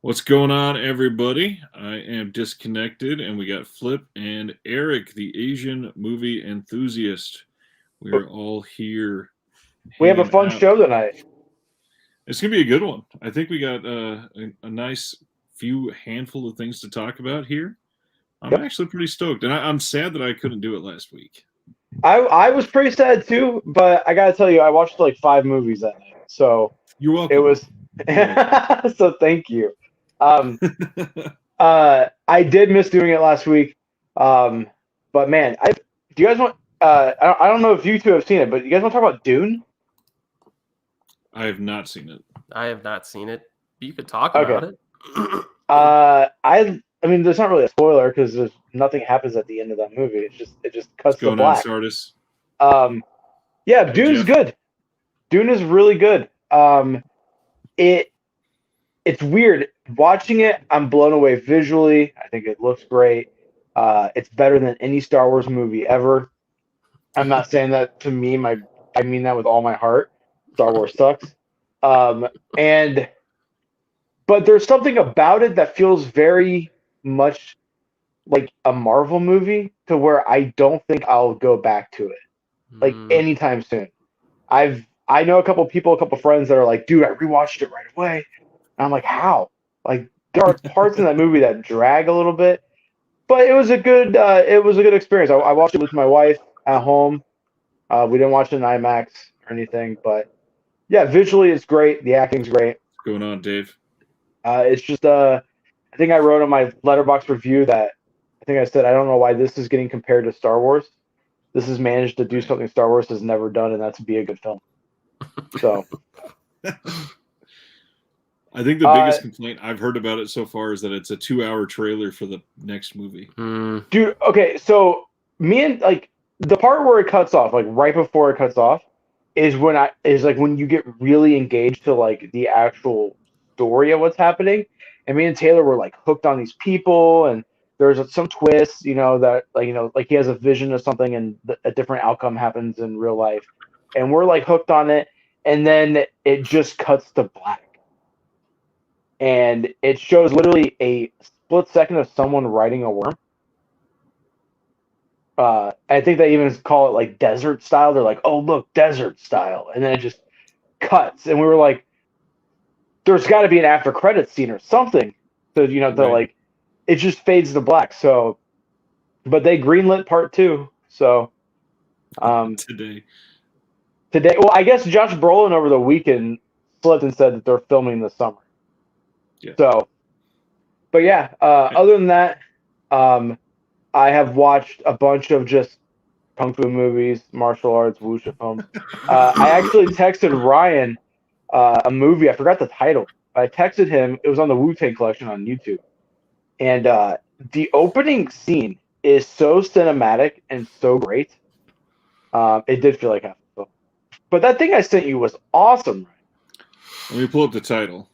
What's going on, everybody? I am disconnected, and we got Flip and Eric, the Asian movie enthusiast. We are all here We have a hanging fun out. show tonight. It's gonna be a good one. I think we got a nice few handful of things to talk about here. I'm Yep. actually pretty stoked, and I'm sad that I couldn't do it last week. I was pretty sad too, but I gotta tell you, I watched like 5 movies that night, so You're it welcome. was. So thank you. Um, I did miss doing it last week, but man, do you guys want? I don't know if you two have seen it, but you guys want to talk about Dune? I have not seen it. I have not seen it. You could talk Okay. about it. I mean, there's not really a spoiler because there's nothing happens at the end of that movie. It just cuts What's to going on, black. Sardis? Yeah, Hey, Dune's Jeff. good. Dune is really good. It's weird watching it. I'm blown away visually. I think it looks great. It's better than any Star Wars movie ever. I'm not saying that to me. I mean that with all my heart. Star Wars sucks. And but there's something about it that feels very much like a Marvel movie to where I don't think I'll go back to it like anytime soon. I know a couple people, a couple friends that are like, dude, I rewatched it right away. And I'm like, how? Like there are parts in that movie that drag a little bit, but it was a good experience. I watched it with my wife at home. We didn't watch it in IMAX or anything, but yeah, visually it's great. The acting's great. What's going on, Dave? It's just I think I wrote on my letterbox review that I think I said I don't know why this is getting compared to Star Wars. This has managed to do something Star Wars has never done, and that's be a good film. So I think the biggest complaint I've heard about it so far is that it's a 2-hour trailer for the next movie. Dude, okay, so me and like the part where it cuts off, like right before it cuts off, is when you get really engaged to like the actual story of what's happening. And me and Taylor were like hooked on these people, and there's some twists, that like he has a vision of something, and a different outcome happens in real life, and we're like hooked on it, and then it just cuts to black, and it shows literally a split second of someone riding a worm. I think they even call it like desert style. They're like, "Oh, look, desert style," and then it just cuts, and we were like, "There's got to be an after credits scene or something." So Right. like, it just fades to black. So, but they greenlit part 2. So, Today. well, I guess Josh Brolin over the weekend slipped and said that they're filming this summer. Yeah. So, but yeah. Other than that, I have watched a bunch of just kung fu movies, martial arts, wuxia films. I actually texted Ryan a movie. I forgot the title. I texted him. It was on the Wu-Tang Collection on YouTube, and the opening scene is so cinematic and so great. It did feel like half the film. But that thing I sent you was awesome. Let me pull up the title.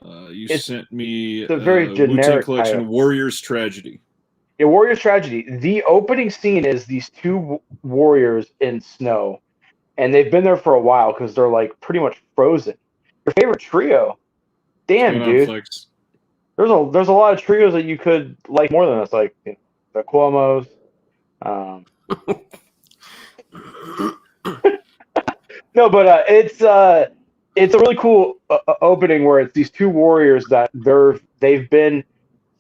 You It's sent me a very Wu-Tang generic Collection, title. Warrior's Tragedy. Yeah, Warrior's Tragedy. The opening scene is these two warriors in snow, and they've been there for a while because they're like pretty much frozen. Your favorite trio? What's Damn, going on, dude. Flex? There's a lot of trios that you could like more than us, like the Cuomo's. No, but it's a really cool opening where it's these two warriors that they've been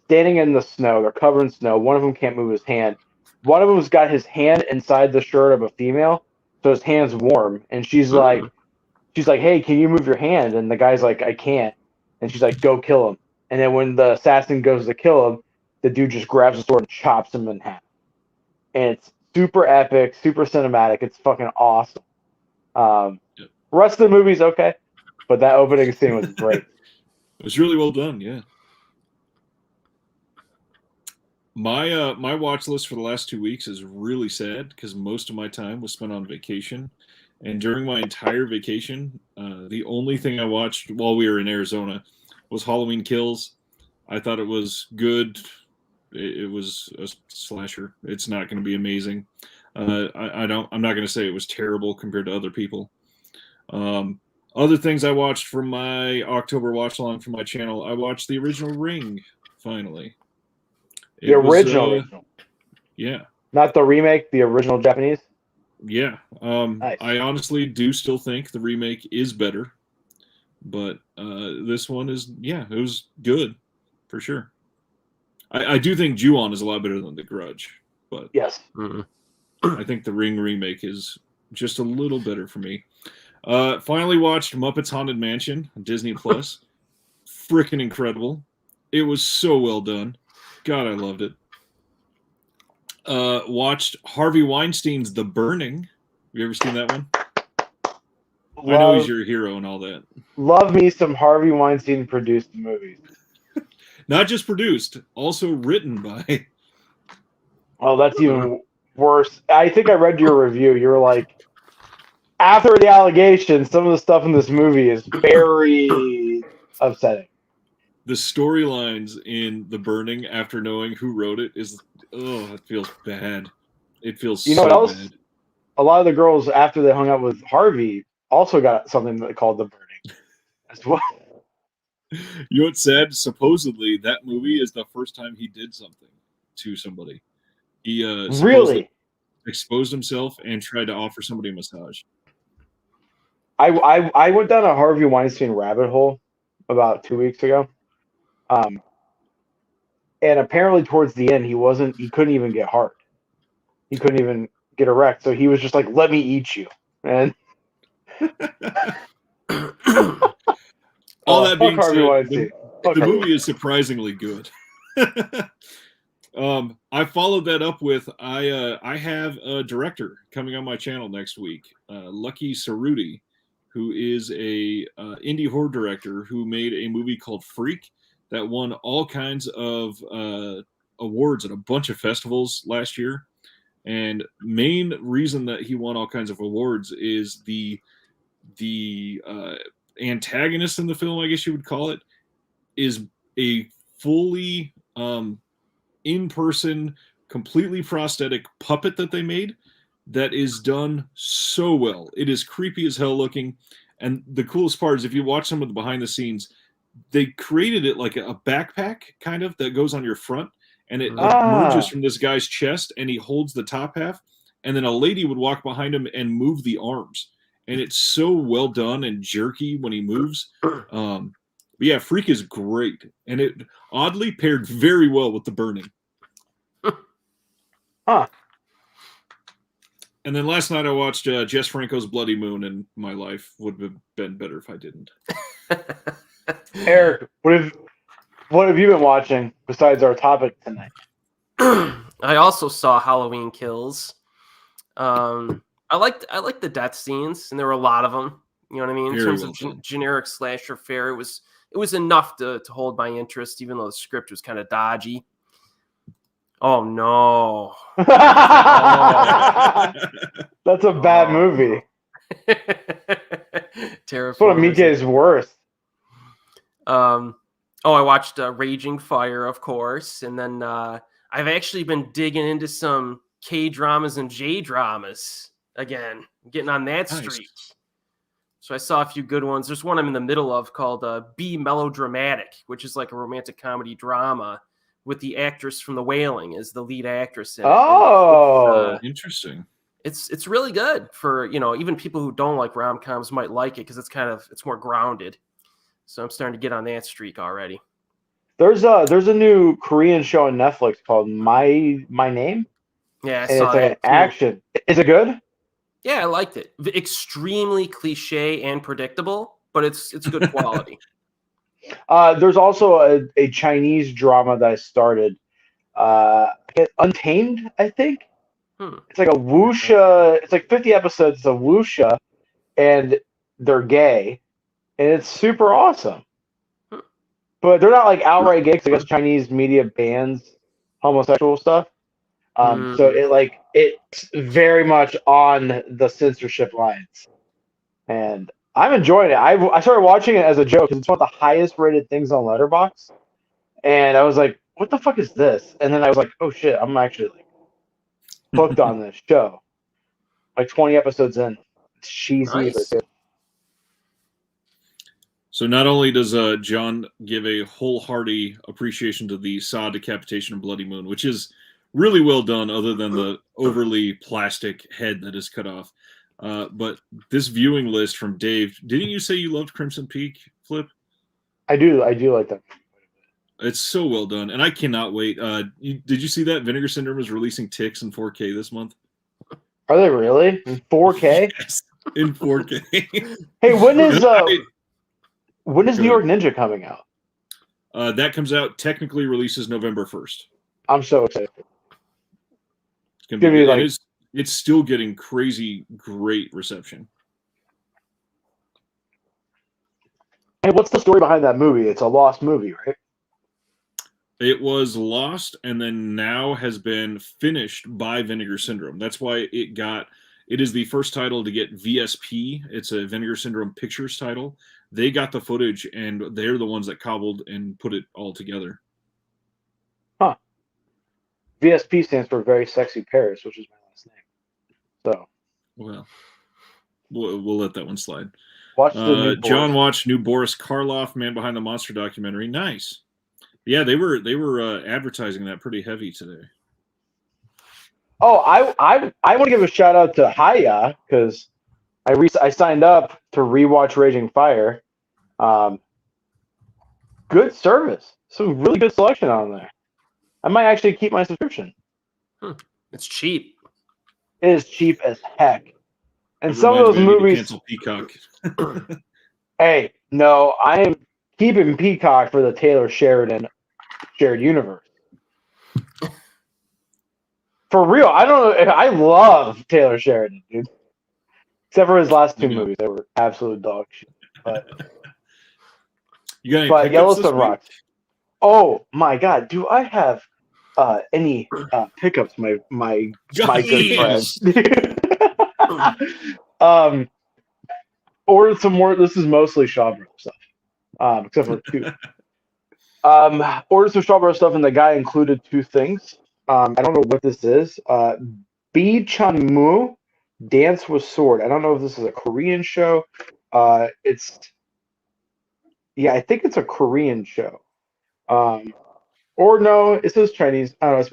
standing in the snow. They're covered in snow. One of them can't move his hand. One of them's got his hand inside the shirt of a female, so his hand's warm. And she's like, "Hey, can you move your hand?" And the guy's like, "I can't." And she's like, "Go kill him." And then when the assassin goes to kill him, the dude just grabs a sword and chops him in half. And it's super epic, super cinematic. It's fucking awesome. Yep. Rest of the movie's okay, but that opening scene was great. It was really well done, yeah. My watch list for the last 2 weeks is really sad because most of my time was spent on vacation, and during my entire vacation, the only thing I watched while we were in Arizona was Halloween Kills. I thought it was good. It was a slasher. It's not going to be amazing. I'm not going to say it was terrible compared to other people. Other things I watched from my October watch along from my channel, I watched the original Ring. Finally, The original. Yeah. Not the remake, the original Japanese. Yeah. Nice. I honestly do still think the remake is better, but this one is, it was good for sure. I do think Ju-on is a lot better than The Grudge, but yes, I think the Ring remake is just a little better for me. Finally watched Muppets Haunted Mansion on Disney Plus. Freaking incredible! It was so well done. God, I loved it. Watched Harvey Weinstein's The Burning. Have you ever seen that one? I know he's your hero and all that. Love me some Harvey Weinstein produced movies. Not just produced, also written by. Oh, that's even worse. I think I read your review. You were like, after the allegations, some of the stuff in this movie is very upsetting. The storylines in The Burning, after knowing who wrote it, it feels bad. It feels you know so what else? bad. A lot of the girls, after they hung out with Harvey, also got something called The Burning as well. You know what said? Supposedly, that movie is the first time he did something to somebody. He Really? exposed himself and tried to offer somebody a massage. I went down a Harvey Weinstein rabbit hole about 2 weeks ago. And apparently towards the end, he couldn't even get hard. He couldn't even get erect. So he was just like, let me eat you. And all that being Harvey said, Weinstein. the movie is surprisingly good. I followed that up with I have a director coming on my channel next week, Lucky Cerruti, who is a indie horror director who made a movie called Freak that won all kinds of awards at a bunch of festivals last year. And main reason that he won all kinds of awards is the antagonist in the film, I guess you would call it, is a fully in-person, completely prosthetic puppet that they made that is done so well. It is creepy as hell looking. And the coolest part is if you watch some of the behind the scenes, they created it like a backpack kind of that goes on your front, and it emerges from this guy's chest, and he holds the top half, and then a lady would walk behind him and move the arms. And it's so well done and jerky when he moves. But yeah, Freak is great. And it oddly paired very well with The Burning. And then last night I watched Jess Franco's Bloody Moon, and my life would have been better if I didn't. Eric, what have you been watching besides our topic tonight? I also saw Halloween Kills. I liked the death scenes, and there were a lot of them. You know what I mean? In terms of generic slasher fare, it was enough to hold my interest, even though the script was kind of dodgy. Oh no! That's a bad movie. Terrifying. What Amike is worse. I watched Raging Fire, of course, and then I've actually been digging into some K-dramas and J-dramas again, getting on that streak. So I saw a few good ones. There's one I'm in the middle of called Be Melodramatic, which is like a romantic comedy drama with the actress from The Wailing as the lead actress in it. Oh, interesting. It's really good for, even people who don't like rom-coms might like it because it's more grounded. So I'm starting to get on that streak already. There's a new Korean show on Netflix called My Name. Yeah, I saw it's that. Like an action. Is it good? Yeah, I liked it. Extremely cliche and predictable, but it's good quality. There's also a Chinese drama that I started. Untamed, I think. It's like a wuxia. It's like 50 episodes. It's a wuxia, and they're gay, and it's super awesome. But they're not like outright gay, because I guess Chinese media bans homosexual stuff. So it's very much on the censorship lines, and I'm enjoying it. I started watching it as a joke because it's one of the highest rated things on Letterboxd, and I was like, "What the fuck is this?" And then I was like, "Oh shit, I'm actually like hooked on this show." Like 20 episodes in, it's cheesy, nice. but good. So not only does John give a wholehearty appreciation to the saw decapitation of Bloody Moon, which is really well done, other than the overly plastic head that is cut off. But this viewing list from Dave, didn't you say you loved Crimson Peak, Flip? I do like that. It's so well done, and I cannot wait. Did you see that Vinegar Syndrome is releasing Ticks in 4K this month? Are they really in 4K? Yes, in 4K. Hey, when is New York Ninja coming out? That comes out, technically releases November 1st. I'm so excited. It's gonna be like, it's still getting crazy great reception. Hey, what's the story behind that movie? It's a lost movie, right? It was lost and then now has been finished by Vinegar Syndrome. That's why it is the first title to get VSP. It's a Vinegar Syndrome Pictures title. They got the footage and they're the ones that cobbled and put it all together. Huh. VSP stands for Very Sexy Paris, which is my last name. So. Well, we'll let that one slide. Watch the new John watched new Boris Karloff Man Behind the Monster documentary. Nice. Yeah, they were advertising that pretty heavy today. Oh, I want to give a shout out to Haya because I signed up to rewatch Raging Fire. Good service, some really good selection on there. I might actually keep my subscription. It's cheap. It is cheap as heck, and some of those movies. Cancel Peacock. Hey, no, I am keeping Peacock for the Taylor Sheridan shared universe. For real, I don't know. I love Taylor Sheridan, dude. Except for his last two movies, they were absolute dog shit. But you got any pickups Yellowstone this week? rocks. Oh my God, do I have any pickups? My good friend. Ordered some more. This is mostly Shaw Bros stuff, except for two. Ordered some Shaw Bros stuff, and the guy included two things. I don't know what this is. Bi Chan Mu, Dance with Sword. I don't know if this is a Korean show. I think it's a Korean show. Or no, it says Chinese. I don't know. It's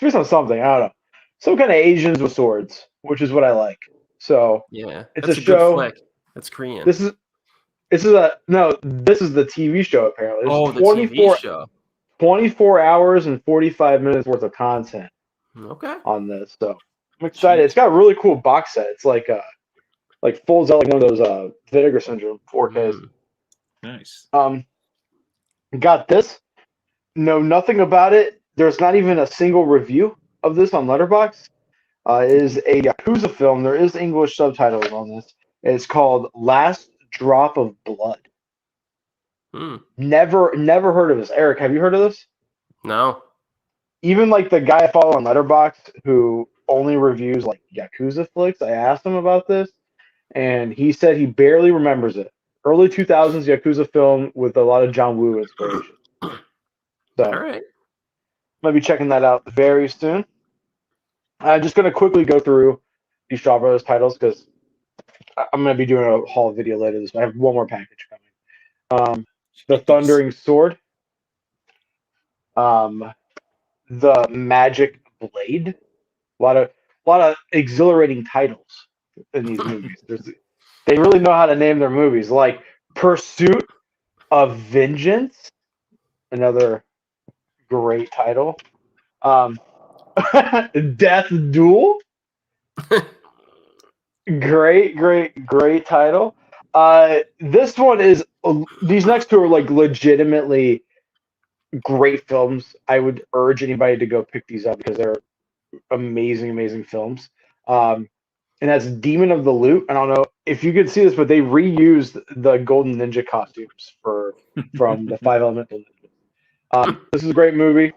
based on something. I don't know. Some kind of Asians with swords, which is what I like. So yeah, it's that's a show. Good flick. That's Korean. This is the TV show apparently. The TV show. 24 hours and 45 minutes worth of content. Okay. On this, so I'm excited. It's got a really cool box set. It's like folds out like one of those Vinegar Syndrome 4Ks. Nice. Got this. Know nothing about it. There's not even a single review of this on Letterboxd. It is a Yakuza film. There is English subtitles on this. It's called Last Drop of Blood. Never heard of this. Eric, have you heard of this? No. Even like the guy I follow on Letterboxd who only reviews like Yakuza flicks, I asked him about this, and he said he barely remembers it. Early 2000s Yakuza film with a lot of John Woo inspiration. So, all right. Might be checking that out very soon. I'm just going to quickly go through these Shaw Brothers titles because I'm going to be doing a haul video later this week. I have one more package coming. The Thundering Sword. The Magic Blade. A lot of exhilarating titles in these movies. They really know how to name their movies. Like Pursuit of Vengeance, another great title. Death Duel. Great title. This one is. These next two are like legitimately great films. I would urge anybody to go pick these up because they're amazing films. And that's Demon of the Loot. I don't know if you could see this, but they reused the Golden Ninja costumes from the Five Elemental Ninjas. This is a great movie,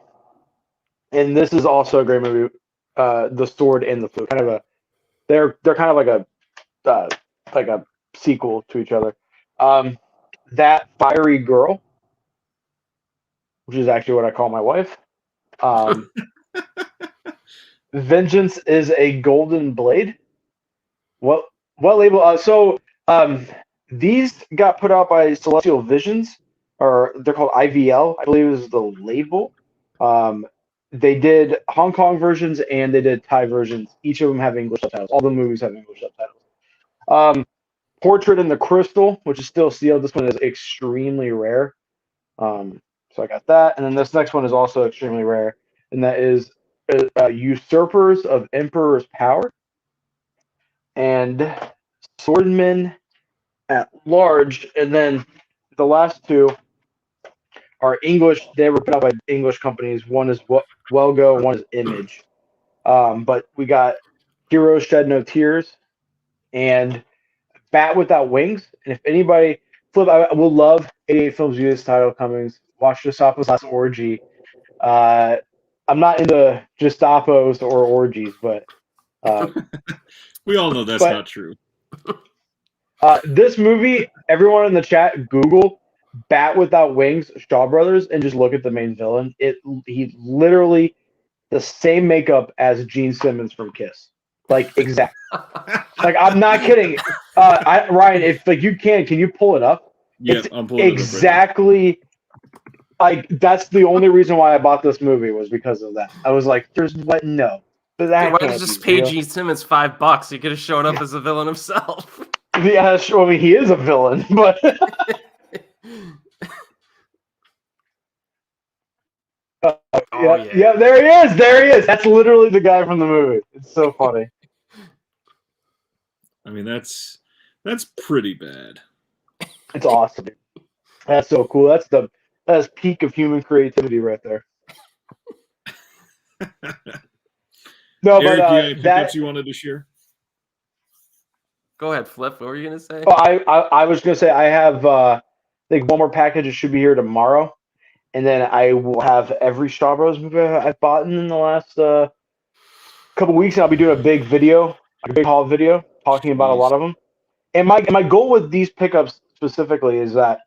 and this is also a great movie. The Sword and the Flute, they're kind of like a sequel to each other. That Fiery Girl, which is actually what I call my wife. Vengeance is a Golden Blade. What label? These got put out by Celestial Visions, or they're called IVL, I believe is the label. They did Hong Kong versions and they did Thai versions. Each of them have English subtitles. All the movies have English subtitles. Portrait in the Crystal, which is still sealed. This one is extremely rare. So I got that. And then this next one is also extremely rare. And that is Usurpers of Emperor's Power and Swordmen at Large. And then the last two are English. They were put out by English companies. One is Welgo, one is Image. But we got Heroes Shed No Tears and Bat Without Wings. And if anybody, Flip, I will love 88 Films U.S. title Cummings. Watch Gestapo's Last Orgy. I'm not into Gestapos or orgies, but we all know that's not true. This movie, everyone in the chat, Google Bat Without Wings, Shaw Brothers, and just look at the main villain. He's literally the same makeup as Gene Simmons from Kiss. Like, exact. Like, I'm not kidding. Ryan, if like you can you pull it up? Yeah, I'm pulling exactly. It up right like that's the only reason why I bought this movie was because of that. I was like, "There's what? No, but that why did you just pay Gene Simmons $5? He could have shown up as a villain himself." Yeah, sure. I mean, he is a villain, but yeah, there he is. There he is. That's literally the guy from the movie. It's so funny. I mean, that's pretty bad. It's awesome. That's so cool. That's peak of human creativity right there. No, Eric, but you any pickups you wanted to share? Go ahead, Flip. What were you gonna say? Oh, I was gonna say I have I think one more package. It should be here tomorrow, and then I will have every Shaw Bros movie I've bought in the last couple weeks, and I'll be doing a big video, a big haul video, talking about a lot of them. And my goal with these pickups specifically is that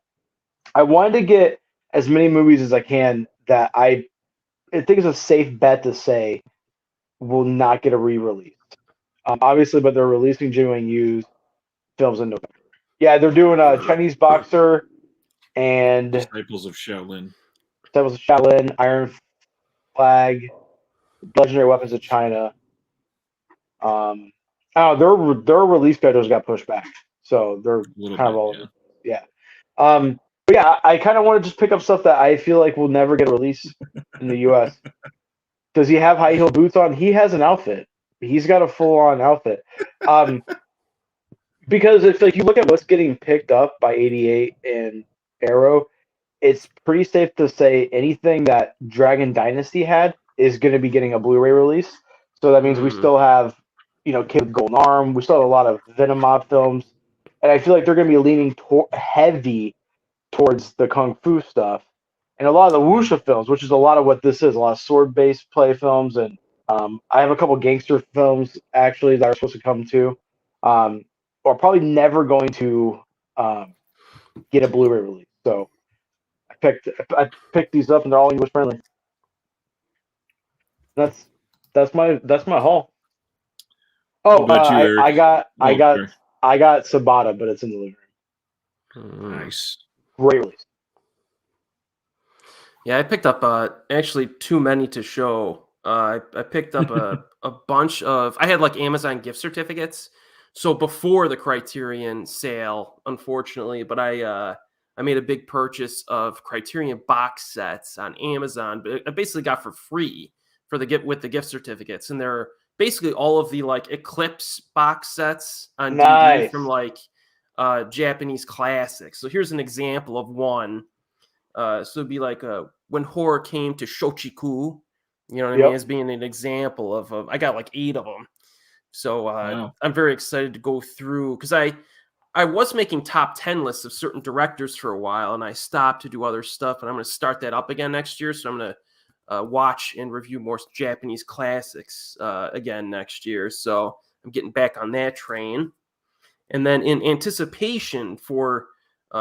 I wanted to get as many movies as I can that I think it's a safe bet to say will not get a re-release. Obviously, but they're releasing genuine used films in November. Yeah, they're doing Chinese Boxer and Disciples of Shaolin, Iron Flag, Legendary Weapons of China. Their release schedules got pushed back, so they're kind of all yeah. But yeah, I kind of want to just pick up stuff that I feel like will never get a release in the U.S. Does he have high heel boots on? He has an outfit. He's got a full on outfit. Because if like you look at what's getting picked up by 88 and Arrow, it's pretty safe to say anything that Dragon Dynasty had is going to be getting a Blu-ray release. So that means we still have, Kid with Golden Arm. We still have a lot of Venom Mob films, and I feel like they're going to be leaning heavy towards the kung fu stuff, and a lot of the wuxia films, which is a lot of what this is, a lot of sword-based play films, and I have a couple gangster films actually that are supposed to come too. Are probably never going to get a Blu-ray release. So I picked these up, and they're all English friendly. That's my haul. Oh, I got Sabata, but it's in the living room. Nice, great release. Yeah, I picked up actually too many to show. I picked up a bunch of. I had like Amazon gift certificates. So before the Criterion sale, unfortunately, but I made a big purchase of Criterion box sets on Amazon, but I basically got for free with the gift certificates, and they're basically all of the like Eclipse box sets on DVD from like Japanese classics. So here's an example of one. So it'd be like When Horror Came to Shochiku, you know what I mean, as being an example of I got like 8 of them. So I'm very excited to go through because I was making top 10 lists of certain directors for a while, and I stopped to do other stuff, and I'm going to start that up again next year. So I'm going to watch and review more Japanese classics again next year. So I'm getting back on that train. And then in anticipation for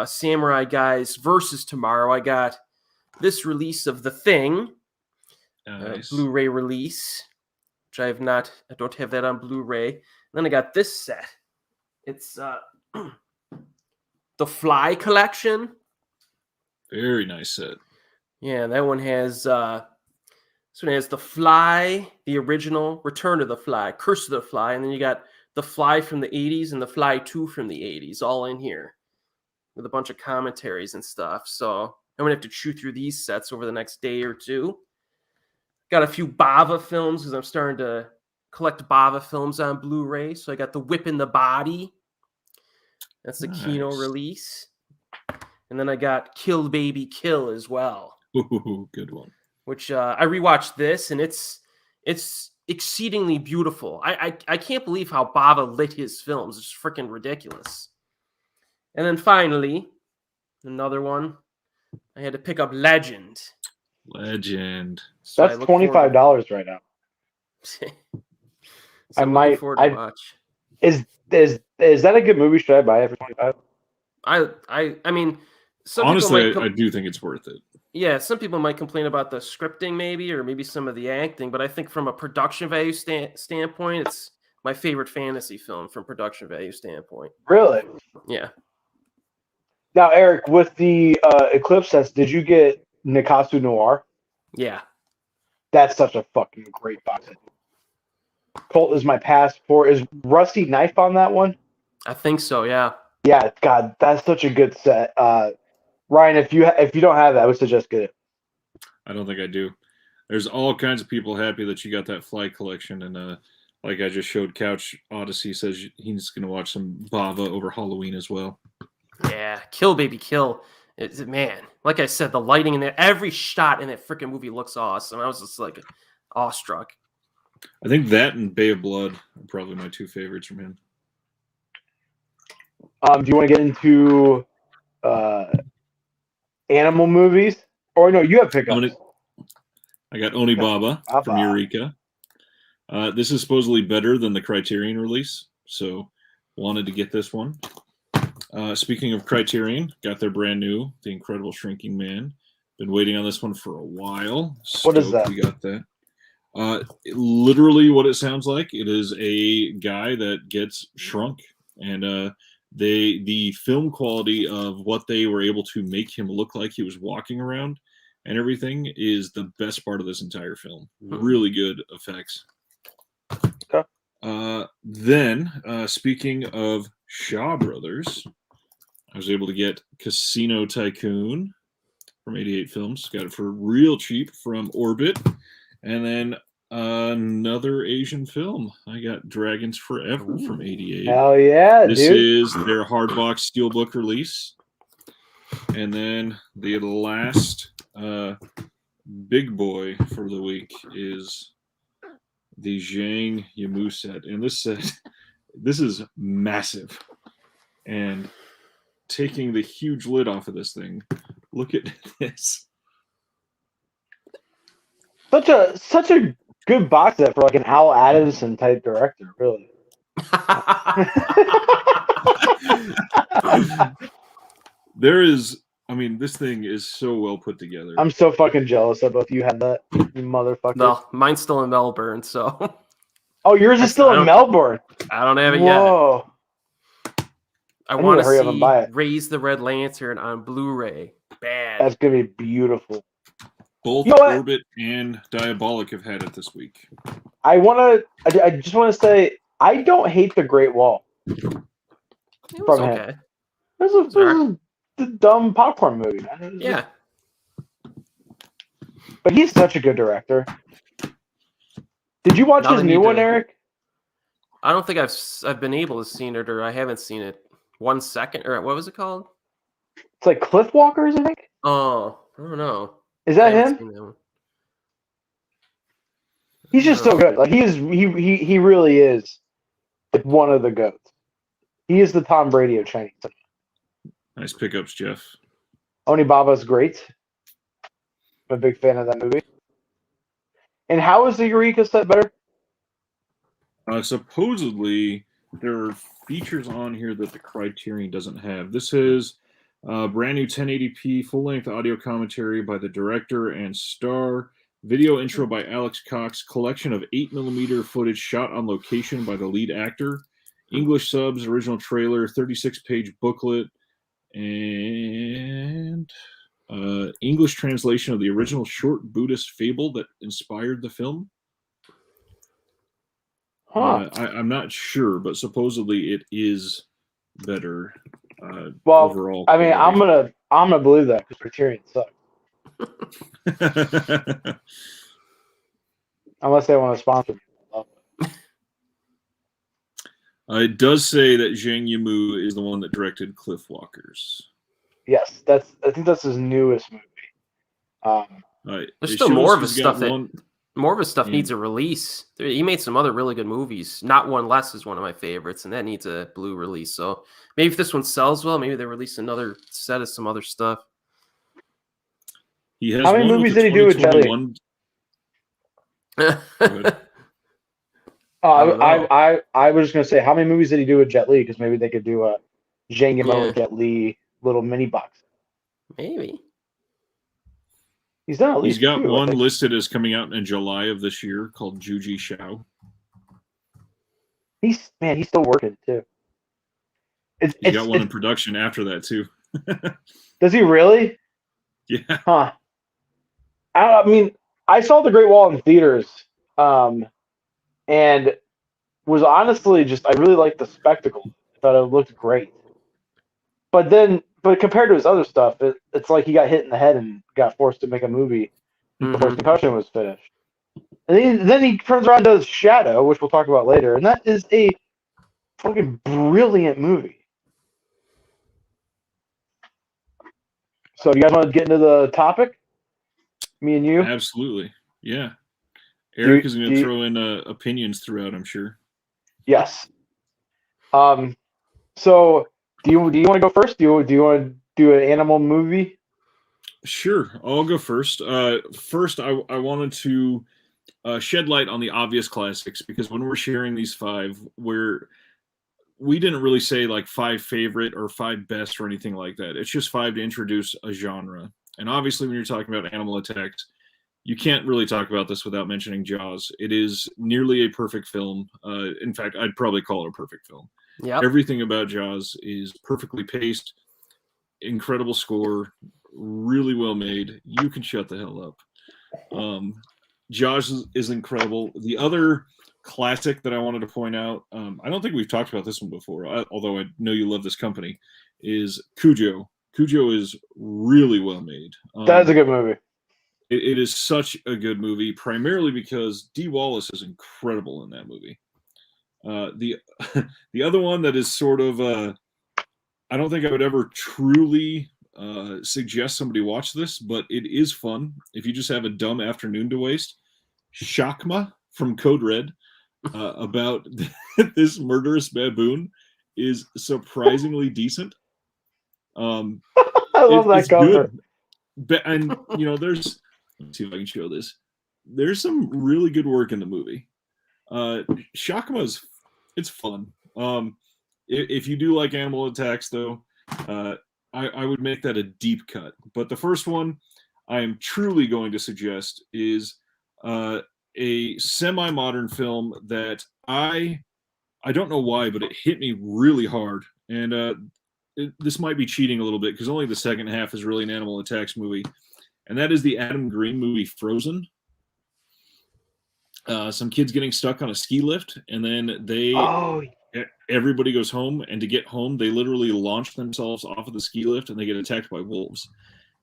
Samurai Guys versus tomorrow, I got this release of The Thing, Blu-ray release. Which I don't have that on Blu-ray. And then I got this set. It's the Fly collection. Very nice set. Yeah, that one has this one has the Fly, the original, Return of the Fly, Curse of the Fly, and then you got the Fly from the 80s and the Fly 2 from the 80s, all in here with a bunch of commentaries and stuff. So I'm gonna have to chew through these sets over the next day or two. Got a few Bava films because I'm starting to collect Bava films on Blu-ray. So I got the Whip in the Body. That's the Kino release. And then I got Kill Baby Kill as well. Ooh, good one. Which I rewatched this, and it's exceedingly beautiful. I can't believe how Bava lit his films. It's freaking ridiculous. And then finally, another one. I had to pick up Legend. So that's $25 right now. So I might. Watch. Is that a good movie? Should I buy it for $25? I mean, honestly, I do think it's worth it. Yeah, some people might complain about the scripting, maybe some of the acting, but I think from a production value standpoint, it's my favorite fantasy film from production value standpoint. Really? Yeah. Now, Eric, with the Eclipse sets, did you get Nikkatsu Noir? Yeah. That's such a fucking great box set. Colt is my passport. Is Rusty Knife on that one? I think so, yeah. Yeah, God, that's such a good set. Ryan, if you don't have that, I would suggest get it. I don't think I do. There's all kinds of people happy that you got that Fly collection, and like I just showed, Couch Odyssey says he's going to watch some Bava over Halloween as well. Yeah, Kill Baby Kill. Man, like I said, the lighting in there, every shot in that freaking movie looks awesome. I was just like awestruck. I think that and Bay of Blood are probably my two favorites from him. Do you want to get into animal movies? Or no, you have pickups. I got Onibaba from Eureka. This is supposedly better than the Criterion release, so wanted to get this one. Speaking of Criterion, got their brand new The Incredible Shrinking Man. Been waiting on this one for a while. What is that? We got that. Literally what it sounds like. It is a guy that gets shrunk, and the film quality of what they were able to make him look like he was walking around and everything is the best part of this entire film. Really good effects. Okay. Then, speaking of Shaw Brothers, I was able to get Casino Tycoon from 88 Films. Got it for real cheap from Orbit. And then another Asian film. I got Dragons Forever from 88. Hell yeah, this dude. Is their hardbox steelbook release. And then the last big boy for the week is the Zhang Yimou set. And this set, this is massive. And taking the huge lid off of this thing, look at this. Such a good box set for like an Al Addison type director, really. There is, I mean, this thing is so well put together. I'm so fucking jealous that both you had that, you motherfucker. No, mine's still in Melbourne, so. Oh, yours is still in Melbourne. I don't have it Whoa. yet. I want to hurry up and buy it. Raise the Red Lantern on Blu-ray. Bad. That's gonna be beautiful. Both Orbit and Diabolic have had it this week. I just want to say I don't hate The Great Wall. It was okay. This is a dumb popcorn movie, man. Yeah. But he's such a good director. Did you watch his new one, Eric? I don't think I've been able to see it, or I haven't seen it. 1 second, or what was it called? It's like Cliff Walkers, I think. Oh, I don't know. Is that him? He's just so good. Like he really is like one of the goats. He is the Tom Brady of Chinese. Nice pickups, Jeff. Onibaba's great. I'm a big fan of that movie. And how is the Eureka set better? Supposedly, there are features on here that the Criterion doesn't have. This is brand new 1080p full-length audio commentary by the director and star, video intro by Alex Cox, collection of 8mm footage shot on location by the lead actor, English subs, original trailer, 36-page booklet, And English translation of the original short Buddhist fable that inspired the film. I'm not sure, but supposedly it is better Well, overall. I mean, I'm gonna believe that because Criterion sucks. Unless they want to sponsor me. It does say that Zhang Yimou is the one that directed Cliff Walkers. Yes, I think that's his newest movie. There's still more of his stuff Yeah. needs a release. He made some other really good movies. Not One Less is one of my favorites, and that needs a blue release. So maybe if this one sells well, maybe they release another set of some other stuff. He has How many movies did he do with Jet Li? I was just gonna say, how many movies did he do with Jet Li? Because maybe they could do a Zhang Yimou Jet Li little mini box. Maybe. He's done at least. He's got one listed as coming out in July of this year called Juji Shao. He's still working too. He's got one in production after that too. Does he really? Yeah. Huh. I mean, I saw The Great Wall in theaters, and was honestly I really liked the spectacle. I thought it looked great. But compared to his other stuff, it's like he got hit in the head and got forced to make a movie before Concussion was finished. And then he turns around and does Shadow, which we'll talk about later, and that is a fucking brilliant movie. So, you guys want to get into the topic? Me and you? Absolutely. Yeah. Eric is going to throw in opinions throughout, I'm sure. Yes. So, do you want to go first? Do you want to do an animal movie? Sure, I'll go first. First, I wanted to shed light on the obvious classics, because when we're sharing these five, we didn't really say like 5 favorite or 5 best or anything like that. It's just 5 to introduce a genre. And obviously, when you're talking about animal attacks, you can't really talk about this without mentioning Jaws. It is nearly a perfect film. In fact, I'd probably call it a perfect film. Yeah. Everything about Jaws is perfectly paced, incredible score, really well made. You can shut the hell up. Jaws is incredible. The other classic that I wanted to point out, I don't think we've talked about this one before, although I know you love this company, is Cujo. Cujo is really well made. That's a good movie. It is such a good movie, primarily because Dee Wallace is incredible in that movie. The other one that is sort of, I don't think I would ever truly suggest somebody watch this, but it is fun if you just have a dumb afternoon to waste. Shakma from Code Red, about this murderous baboon, is surprisingly decent. I love that cover. Good. And there's, let's see if I can show this. There's some really good work in the movie. Shakma it's fun. If you do like animal attacks, though, I would make that a deep cut. But the first one I am truly going to suggest is a semi-modern film that I don't know why, but it hit me really hard. And this might be cheating a little bit because only the second half is really an animal attacks movie. And that is the Adam Green movie Frozen. Some kids getting stuck on a ski lift, and then everybody goes home, and to get home, they literally launch themselves off of the ski lift, and they get attacked by wolves.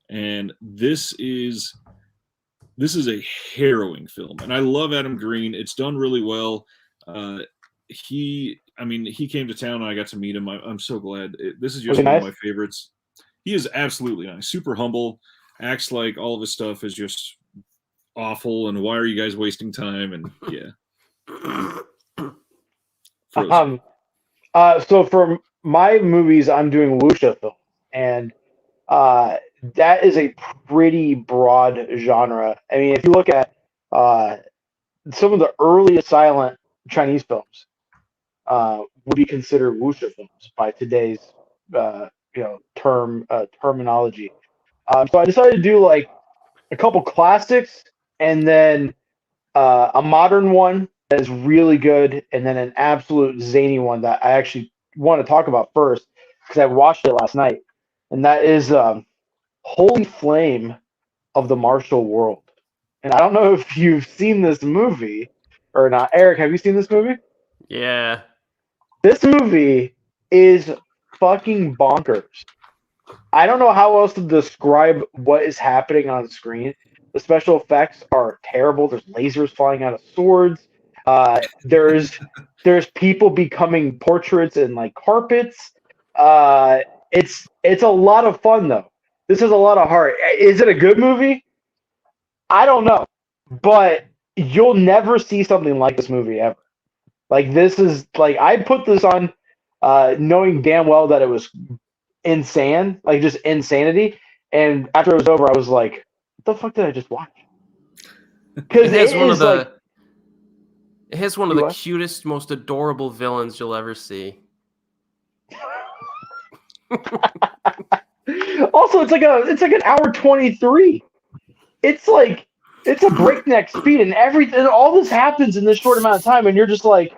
And this is a harrowing film, and I love Adam Green. It's done really well. He came to town, and I got to meet him. I'm so glad. This is just one of my favorites. He is absolutely nice, super humble, acts like all of his stuff is just awful, and why are you guys wasting time? And yeah. So for my movies, I'm doing Wuxia film, and that is a pretty broad genre. I mean, if you look at some of the earliest silent Chinese films, would be considered Wuxia films by today's terminology. So I decided to do like a couple classics, and then a modern one that is really good, and then an absolute zany one that I actually want to talk about first because I watched it last night. and that is Holy Flame of the Martial World. And I don't know if you've seen this movie or not. Eric, have you seen this movie? Yeah. This movie is fucking bonkers. I don't know how else to describe what is happening on screen. The special effects are terrible. There's lasers flying out of swords. There's people becoming portraits in like carpets. It's a lot of fun though. This is a lot of heart. Is it a good movie? I don't know, but you'll never see something like this movie ever. Like this is like I put this on, knowing damn well that it was insane, like just insanity. And after it was over, I was like, "What the fuck did I just watch?" Because It has one of the like, it has one of the what? cutest, most adorable villains you'll ever see. Also, it's like an hour 23. It's like it's a breakneck speed, and everything. All this happens in this short amount of time, and you're just like,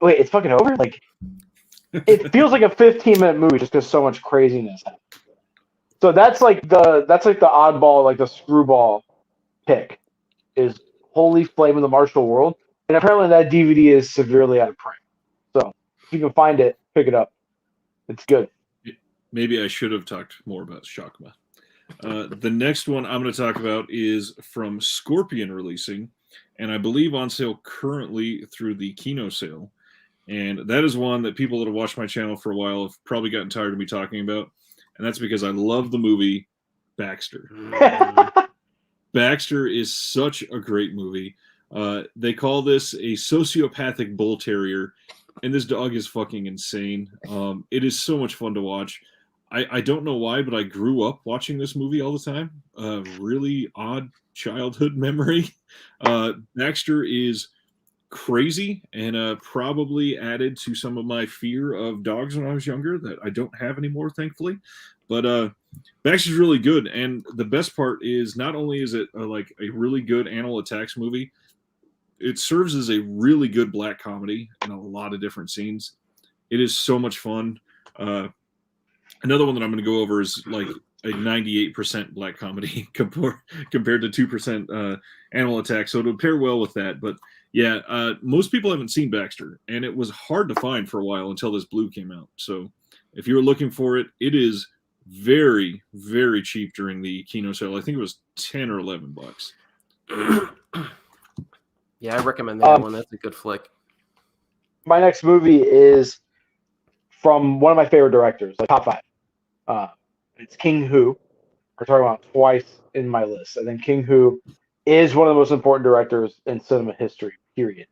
"Wait, it's fucking over!" Like it feels like a 15-minute movie just because so much craziness happens. So that's like the oddball, like the screwball pick is Holy Flame of the Martial World, and apparently that DVD is severely out of print. So if you can find it, pick it up. It's good. Maybe I should have talked more about Shakma. The next one I'm going to talk about is from Scorpion releasing, and I believe on sale currently through the Kino sale. And that is one that people that have watched my channel for a while have probably gotten tired of me talking about. And that's because I love the movie Baxter. Baxter is such a great movie. They call this a sociopathic bull terrier, and this dog is fucking insane. It is so much fun to watch. I don't know why, but I grew up watching this movie all the time. Really odd childhood memory. Baxter is crazy and probably added to some of my fear of dogs when I was younger that I don't have anymore, thankfully. But Baxter's really good, and the best part is not only is it like a really good animal attacks movie, it serves as a really good black comedy in a lot of different scenes. It is so much fun. Another one that I'm going to go over is like a 98% black comedy compared to 2% animal attack, so it would pair well with that. But yeah, most people haven't seen Baxter, and it was hard to find for a while until this Blue came out. So if you're looking for it, it is very, very cheap during the Kino sale. I think it was 10 or 11 bucks. Yeah, I recommend that one. That's a good flick. My next movie is from one of my favorite directors, like top 5. It's King Hu. We're talking about twice in my list. I think King Hu is one of the most important directors in cinema history, period.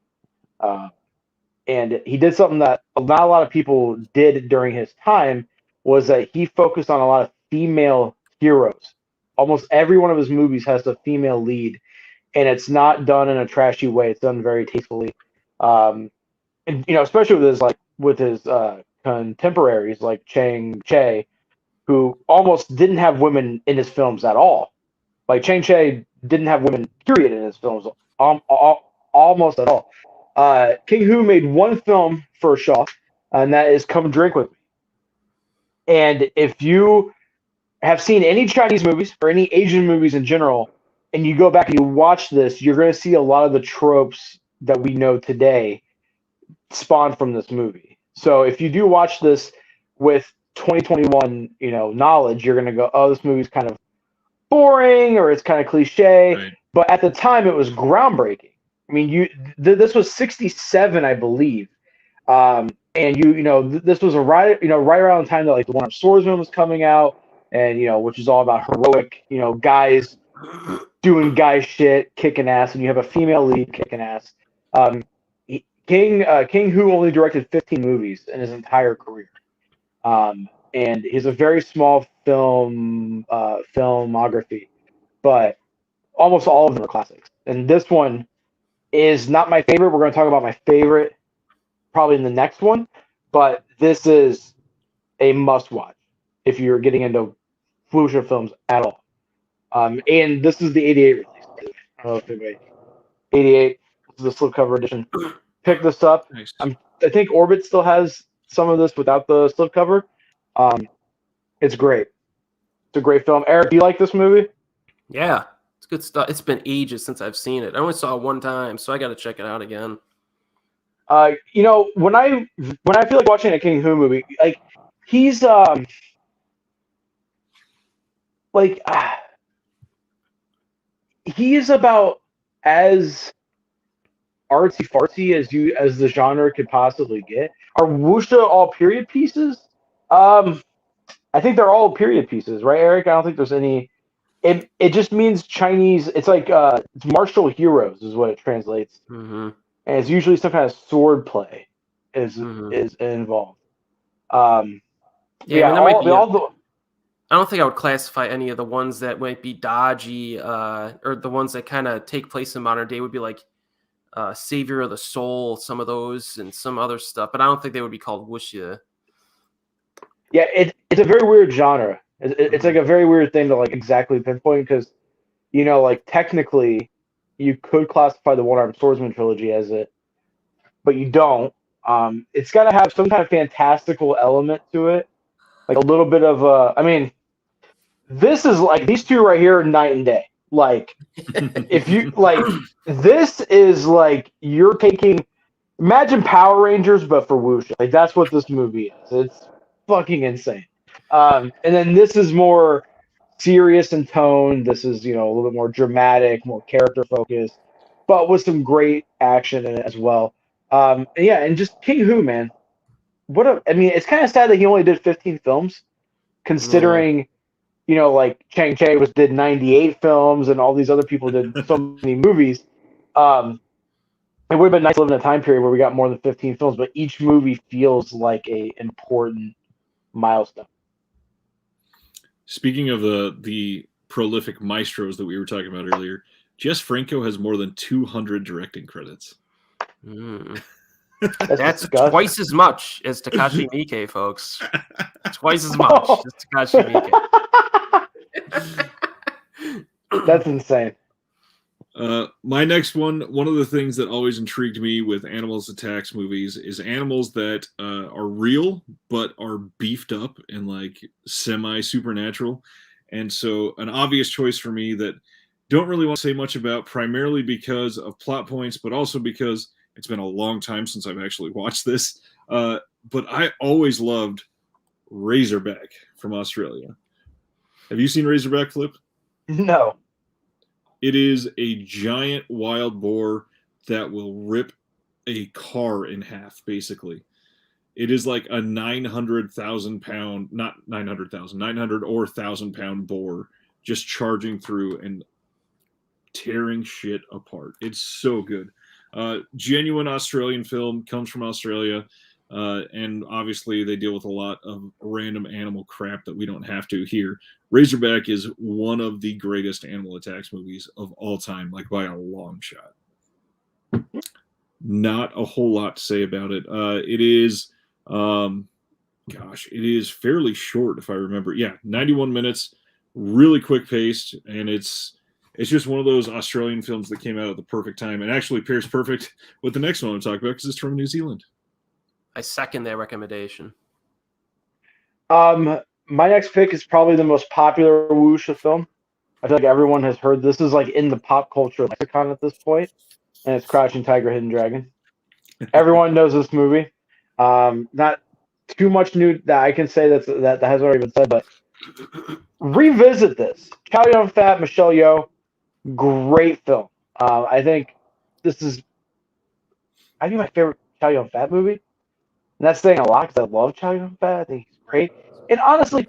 And he did something that not a lot of people did during his time, was that he focused on a lot of female heroes. Almost every one of his movies has a female lead, and it's not done in a trashy way. It's done very tastefully. And especially with his contemporaries like Chang Che, who almost didn't have women in his films at all. Like Chang Che didn't have women, period, in his films almost at all. King Hu made one film for Shaw, and that is Come Drink With Me. And if you have seen any Chinese movies or any Asian movies in general, and you go back and you watch this, you're going to see a lot of the tropes that we know today spawned from this movie. So if you do watch this with 2021, knowledge, you're going to go, "Oh, this movie's kind of boring or it's kind of cliche." Right. But at the time, it was groundbreaking. I mean, this was 1967, I believe. And this was right around the time that like the One-Armed Swordsman was coming out, and which is all about heroic, guys doing guy shit, kicking ass, and you have a female lead kicking ass. King Hu only directed 15 movies in his entire career, and he has a very small filmography, but almost all of them are classics. And this one is not my favorite. We're going to talk about my favorite probably in the next one, but this is a must-watch if you're getting into Wuxia films at all. And this is the 88 release. I don't know if anybody 88. This is the slipcover edition. Pick this up. Nice. I think Orbit still has some of this without the slipcover. It's great. It's a great film. Eric, do you like this movie? Yeah, it's good stuff. It's been ages since I've seen it. I only saw it one time, so I got to check it out again. When I feel like watching a King Hu movie, like he's like he is about as artsy fartsy as the genre could possibly get. Are wuxia all period pieces? I think they're all period pieces, right, Eric? I don't think there's any. It just means Chinese. It's like it's martial heroes is what it translates, Mm-hmm. and it's usually some kind of sword play is involved. Yeah, I mean, there might be. all the I don't think I would classify any of the ones that might be dodgy, or the ones that kind of take place in modern day would be like Savior of the Soul, some of those, and some other stuff. But I don't think they would be called wuxia. Yeah, it's a very weird genre. It's like a very weird thing to like exactly pinpoint because, like technically, you could classify the One-Armed Swordsman trilogy as it, but you don't. It's got to have some kind of fantastical element to it, like a little bit of I mean, this is like these two right here, are night and day. Like, if you like, this is like you're taking. Imagine Power Rangers, but for wuxia. Like that's what this movie is. It's fucking insane. And then this is more serious in tone. This is a little bit more dramatic, more character focused, but with some great action in it as well. And just King Hu, man. I mean, it's kind of sad that he only did 15 films, considering like Chang Che did 98 films, and all these other people did so many movies. It would have been nice to live in a time period where we got more than 15 films, but each movie feels like a important milestone. Speaking of the prolific maestros that we were talking about earlier, Jess Franco has more than 200 directing credits. That's disgusting. Twice as much as Takashi Miike, folks. Twice as much as Takashi Miike. That's insane. My next one of the things that always intrigued me with animals attacks movies is animals that are real but are beefed up and like semi supernatural. And so an obvious choice for me that don't really want to say much about, primarily because of plot points, but also because it's been a long time since I've actually watched this. But I always loved Razorback from Australia. Have you seen Razorback, Flip? No. It is a giant wild boar that will rip a car in half, basically. It is like a 900,000 pound, not 900,000, 900 or 1,000 pound boar just charging through and tearing shit apart. It's so good. Genuine Australian film, comes from Australia. And obviously they deal with a lot of random animal crap that we don't have to here. Razorback is one of the greatest animal attacks movies of all time, like by a long shot. Not a whole lot to say about it. It is, it is fairly short if I remember. Yeah, 91 minutes, really quick paced, and it's just one of those Australian films that came out at the perfect time and actually pairs perfect with the next one I'm talking about because it's from New Zealand. I second that recommendation. My next pick is probably the most popular wuxia film. I feel like everyone has heard this. Is like in the pop culture lexicon at this point, and it's Crouching Tiger, Hidden Dragon. Everyone knows this movie. Not too much new that I can say that has already been said, but revisit this. Chow Yun-fat, Michelle Yeoh, great film. I think this is my favorite Chow Yun-fat movie. And that's saying a lot because I love Chow Yun-fat. I think he's great. And honestly,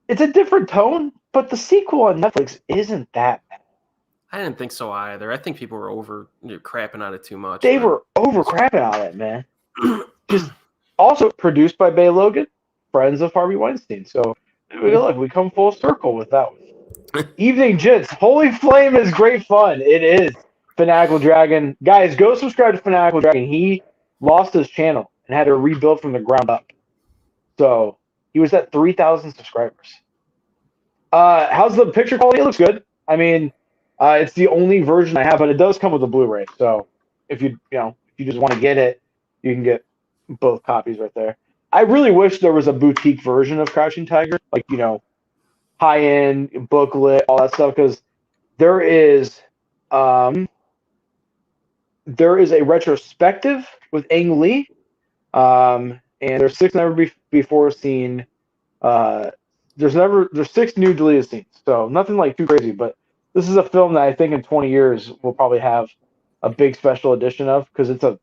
it's a different tone, but the sequel on Netflix isn't that bad. I didn't think so either. I think people were crapping on it too much. They were over crapping on it, man. Just also produced by Bay Logan, friends of Harvey Weinstein. So look, we come full circle with that one. Evening Gents, Holy Flame is great fun. It is. Fanatical Dragon. Guys, go subscribe to Fanatical Dragon. He lost his channel and had to rebuild from the ground up. So he was at 3,000 subscribers. How's the picture quality? It looks good. I mean, it's the only version I have, but it does come with a Blu-ray. So if you just want to get it, you can get both copies right there. I really wish there was a boutique version of Crouching Tiger, like high end booklet, all that stuff, because there is um there is a retrospective with Ang Lee, and there's six never before seen. There's six new deleted scenes, so nothing like too crazy. But this is a film that I think in 20 years we'll probably have a big special edition of because it's a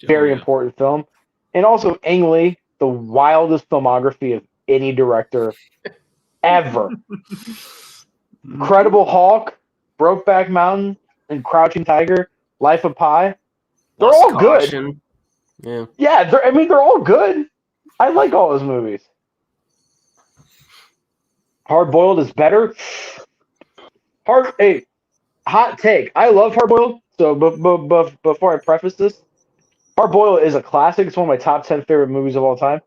very important film, and also Ang Lee, the wildest filmography of any director ever. Incredible Hulk, Brokeback Mountain, and Crouching Tiger, Life of Pi. They're Lost all Caution. good. Yeah, they're all good. I like all those movies. Hard Boiled is better. Hot take. I love Hard Boiled. So, before I preface this, Hard Boiled is a classic. It's one of my top 10 favorite movies of all time.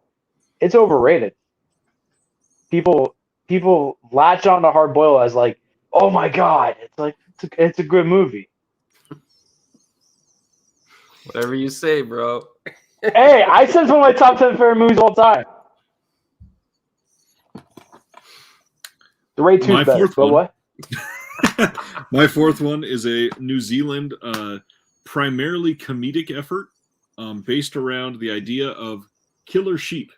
It's overrated. People latch on to Hard Boiled as like, oh my god, it's a good movie. Whatever you say, bro. Hey, I said it's one of my top 10 favorite movies of all time. The Raid 2 is better, but what? My fourth one is a New Zealand, primarily comedic effort, based around the idea of killer sheep.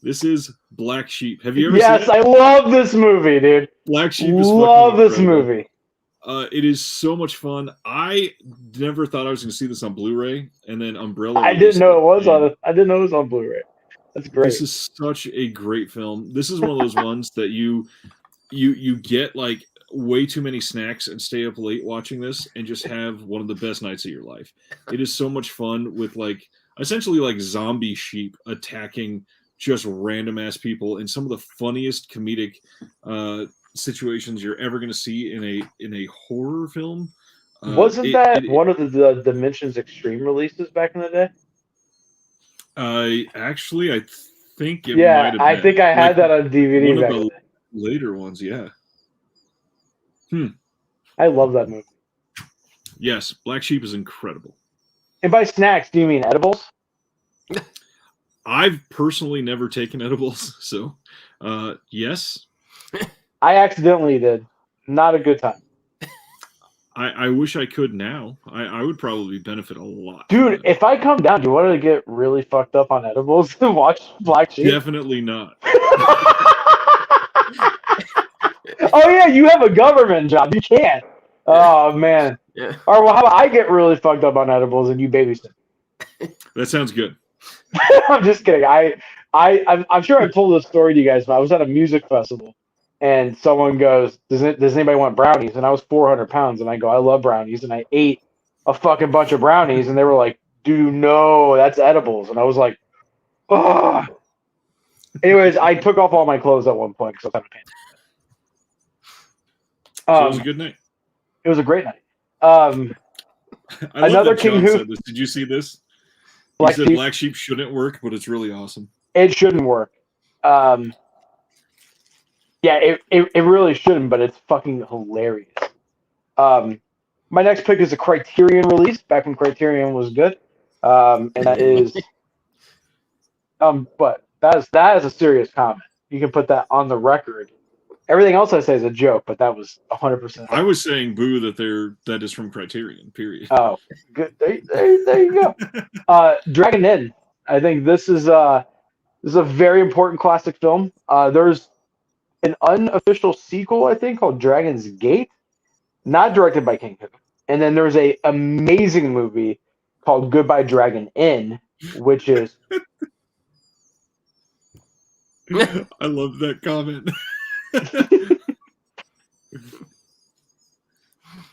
This is Black Sheep. Have you ever seen it? Yes, I love this movie, dude. Black Sheep is love fucking this incredible. movie. It is so much fun. I never thought I was going to see this on Blu-ray, and then Umbrella. I didn't know it was on Blu-ray. That's great. This is such a great film. This is one of those ones that you get like way too many snacks and stay up late watching this and just have one of the best nights of your life. It is so much fun with like essentially like zombie sheep attacking just random ass people and some of the funniest comedic situations you're ever going to see in a horror film. Wasn't that one of the Dimensions Extreme releases back in the day? I think it might have been. I think I had that on DVD. One of the later ones, yeah. I love that movie. Yes, Black Sheep is incredible. And by snacks, do you mean edibles? I've personally never taken edibles, so yes. I accidentally did. Not a good time. I wish I could now. I would probably benefit a lot. Dude, if I come down, do you want to get really fucked up on edibles and watch Black Sheep? Definitely not. Oh, yeah, you have a government job. You can't. Oh, man. Yeah. All right, well, how about I get really fucked up on edibles and you babysit? That sounds good. I'm just kidding. I'm sure I've told this story to you guys, but I was at a music festival. And someone goes, does anybody want brownies? And I was 400 pounds. And I go, I love brownies. And I ate a fucking bunch of brownies. And they were like, dude, no, that's edibles. And I was like, oh. Anyways, I took off all my clothes at one point because I was having a So it was a good night. It was a great night. I Another love that John King said this. Did you see this? He said Black Sheep shouldn't work, but it's really awesome. It shouldn't work. Yeah, it really shouldn't, but it's fucking hilarious. My next pick is a Criterion release, back when Criterion was good. And that is but that is a serious comment. You can put that on the record. Everything else I say is a joke, but that was 100%. I was saying boo that is from Criterion, period. Oh, good. There you go. Dragon Inn. I think this is a very important classic film. There's an unofficial sequel, I think, called Dragon's Gate, not directed by King Cujo. And then there's a amazing movie called Goodbye Dragon Inn, which is I love that comment.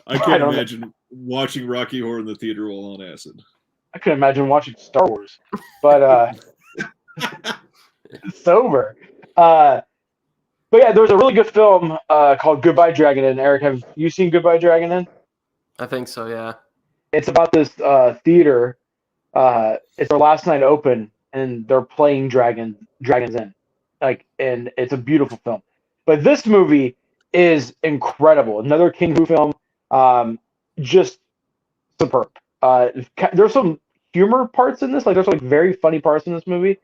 I can't imagine watching Rocky Horror in the theater while on acid. I couldn't imagine watching Star Wars, but sober. But yeah, there's a really good film called Goodbye Dragon Inn. Eric, have you seen Goodbye Dragon Inn? I think so, yeah. It's about this theater. It's their last night open, and they're playing Dragons Inn. And it's a beautiful film. But this movie is incredible. Another King Hu film, just superb. There's some humor parts in this. Like there's like very funny parts in this movie,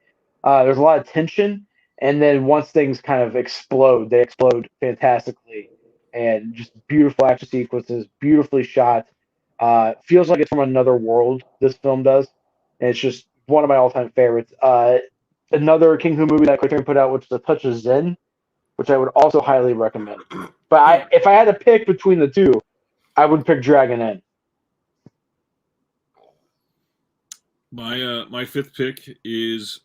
There's a lot of tension, and then once things kind of explode, they explode fantastically, and just beautiful action sequences, beautifully shot. Feels like it's from another world. This film does, and it's just one of my all-time favorites. Another King Hu movie that Criterion put out, which is A Touch of Zen, which I would also highly recommend. But if I had to pick between the two, I would pick Dragon Inn. My fifth pick is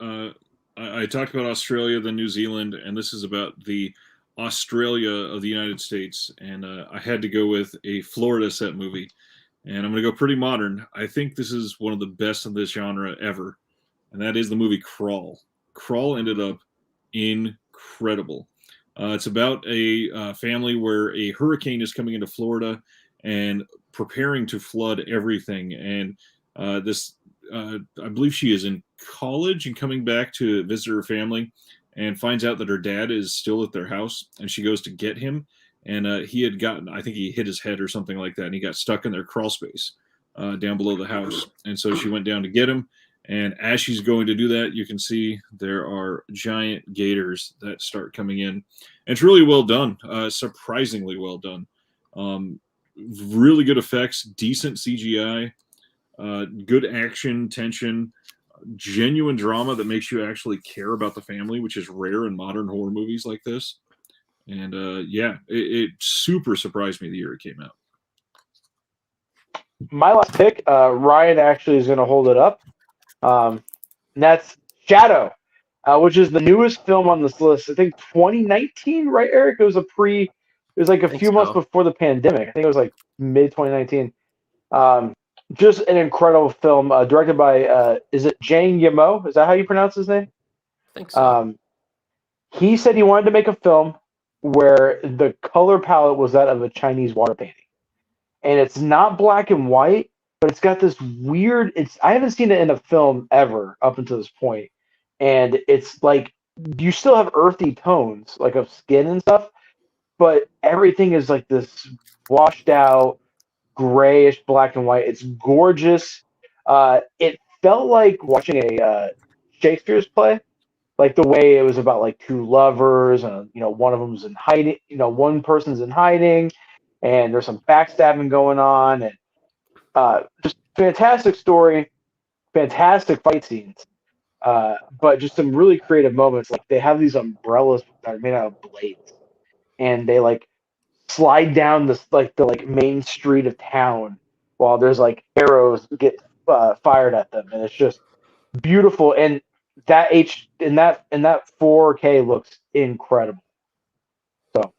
I talked about Australia, then New Zealand, and this is about the Australia of the United States. And I had to go with a Florida set movie, and I'm going to go pretty modern. I think this is one of the best of this genre ever, and that is the movie Crawl. Crawl ended up incredible. It's about a family where a hurricane is coming into Florida and preparing to flood everything. And this, I believe she is in college and coming back to visit her family, and finds out that her dad is still at their house. And she goes to get him, and he had gotten, I think he hit his head or something like that, and he got stuck in their crawl space down below the house. And so she went down to get him. And as she's going to do that, you can see there are giant gators that start coming in. And it's really well done, surprisingly well done. Really good effects, decent CGI, good action, tension, genuine drama that makes you actually care about the family, which is rare in modern horror movies like this. And it super surprised me the year it came out. My last pick, Ryan actually is going to hold it up. And that's Shadow, which is the newest film on this list. I think 2019, right, Eric? It was like a few months before the pandemic. I think it was like mid 2019. Just an incredible film, directed by is it Jang Yimou? Is that how you pronounce his name? I think so. He said he wanted to make a film where the color palette was that of a Chinese water painting, and it's not black and white, but it's got this weird. I haven't seen it in a film ever up until this point, and it's like you still have earthy tones like of skin and stuff, but everything is like this washed out grayish black and white. It's gorgeous. It felt like watching a Shakespeare's play, like the way it was about like two lovers, and one of them's in hiding. One person's in hiding, and there's some backstabbing going on, and just fantastic story, fantastic fight scenes, but just some really creative moments. Like they have these umbrellas that are made out of blades, and they like slide down this like the main street of town while there's like arrows get fired at them, and it's just beautiful. And that 4K looks incredible. So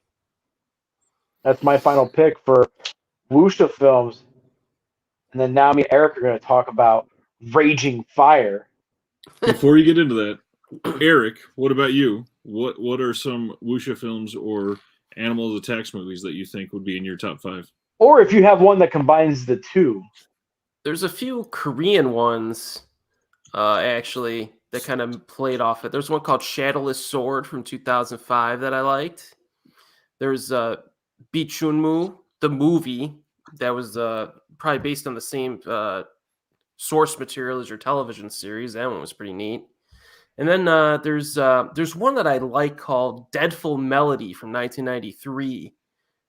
that's my final pick for Wuxia films. And then now me and Eric are going to talk about Raging Fire. Before you get into that, Eric, what about you? What are some Wuxia films or Animal Attacks movies that you think would be in your top 5? Or if you have one that combines the two. There's a few Korean ones, actually, that kind of played off it. There's one called Shadowless Sword from 2005 that I liked. There's Bichunmu, the movie, that was probably based on the same source material as your television series. That one was pretty neat. And then there's one that I like called Deadful Melody from 1993.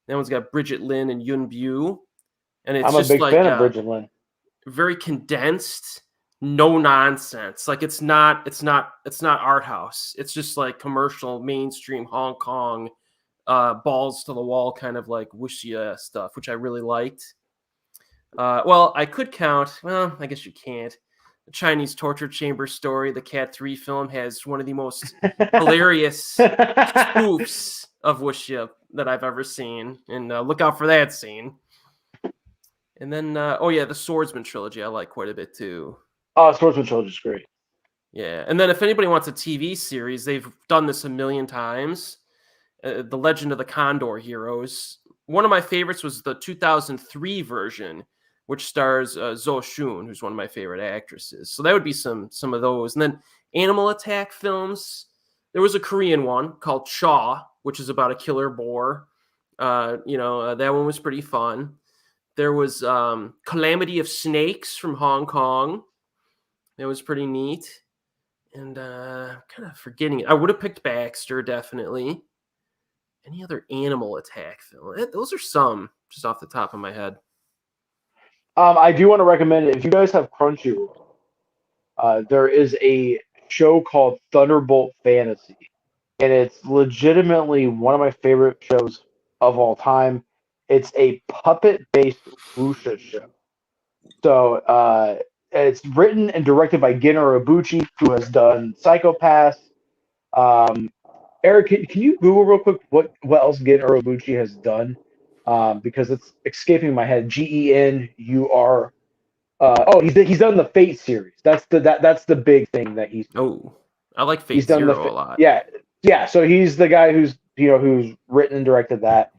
That one's got Bridget Lin and Yun Bu, and it's I'm a big fan of Bridget Lin. Very condensed, no nonsense. Like it's not art house. It's just like commercial, mainstream Hong Kong, balls to the wall kind of like Wuxia stuff, which I really liked. Well, I could count. Well, I guess you can't. The Chinese torture chamber story, the Cat 3 film, has one of the most hilarious spoofs of Wuxia that I've ever seen. And look out for that scene. And then, the Swordsman trilogy I like quite a bit too. Oh, Swordsman trilogy is great. Yeah, and then if anybody wants a TV series, they've done this a million times. The Legend of the Condor Heroes. One of my favorites was the 2003 version, which stars Zhou Xun, who's one of my favorite actresses. So that would be some of those. And then Animal Attack films. There was a Korean one called Chaw, which is about a killer boar. That one was pretty fun. There was Calamity of Snakes from Hong Kong. That was pretty neat. And I'm kind of forgetting. I would have picked Baxter, definitely. Any other animal attack film? Those are some, just off the top of my head. I do want to recommend it. If you guys have Crunchyroll, there is a show called Thunderbolt Fantasy, and it's legitimately one of my favorite shows of all time. It's a puppet-based Wuxia show. So it's written and directed by Gen Urobuchi, who has done Psychopaths. Um, Eric, can you Google real quick what else Gen Urobuchi has done? Because it's escaping my head. Genur. He's done the Fate series. That's the big thing that Oh, I like he's Fate done Zero a lot. yeah. So he's the guy who's written and directed that.